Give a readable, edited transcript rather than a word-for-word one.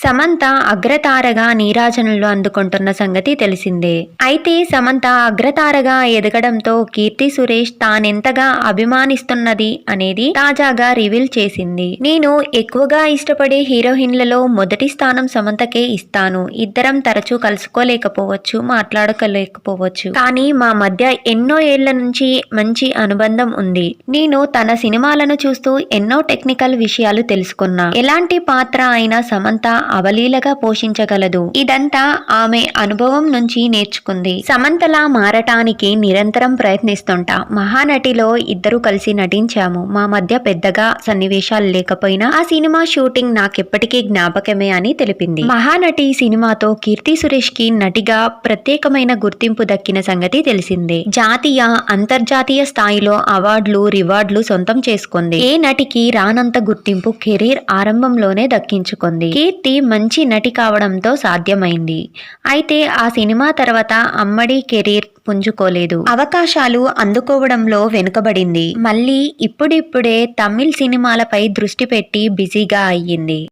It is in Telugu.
సమంత అగ్రతారగా నీరాజనంలో అందుకుంటున్న సంగతి తెలిసిందే. అయితే సమంత అగ్రతారగా ఎదగడంతో కీర్తి సురేష్ తానెంతగా అభిమానిస్తున్నది అనేది తాజాగా రివీల్ చేసింది. నేను ఎక్కువగా ఇష్టపడే హీరోయిన్లలో మొదటి స్థానం సమంతకే ఇస్తాను. ఇద్దరం తరచూ కలుసుకోలేకపోవచ్చు, మాట్లాడుకోలేకపోవచ్చు, కానీ మా మధ్య ఎన్నో ఏళ్ల నుంచి మంచి అనుబంధం ఉంది. నేను తన సినిమాలను చూస్తూ ఎన్నో టెక్నికల్ విషయాలు తెలుసుకున్నా. ఎలాంటి పాత్ర అయినా సమంత అవలీలగా పోషించగలదు. ఇదంతా ఆమె అనుభవం నుంచి నేర్చుకుంది. సమంతలా మారటానికి నిరంతరం ప్రయత్నిస్తుంటా. మహానటిలో ఇద్దరు కలిసి నటించాము. మా మధ్య పెద్దగా సన్నివేశాలు లేకపోయినా ఆ సినిమా షూటింగ్ నాకెప్పటికీ జ్ఞాపకమే అని తెలిపింది. మహానటి సినిమాతో కీర్తి సురేష్ కి నటిగా ప్రత్యేకమైన గుర్తింపు దక్కిన సంగతి తెలిసిందే. జాతీయ, అంతర్జాతీయ స్థాయిలో అవార్డులు, రివార్డులు సొంతం చేసుకుంది. ఏ నటికి రానంత గుర్తింపు కెరీర్ ఆరంభంలోనే దక్కించుకుంది. కీర్తి మంచి నటి కావడంతో సాధ్యమైంది. అయితే ఆ సినిమా తర్వాత అమ్మడి కెరీర్ పుంజుకోలేదు. అవకాశాలు అందుకోవడంలో వెనుకబడింది. మళ్ళీ ఇప్పుడిప్పుడే తమిళ్ సినిమాలపై దృష్టి పెట్టి బిజీగా అయ్యింది.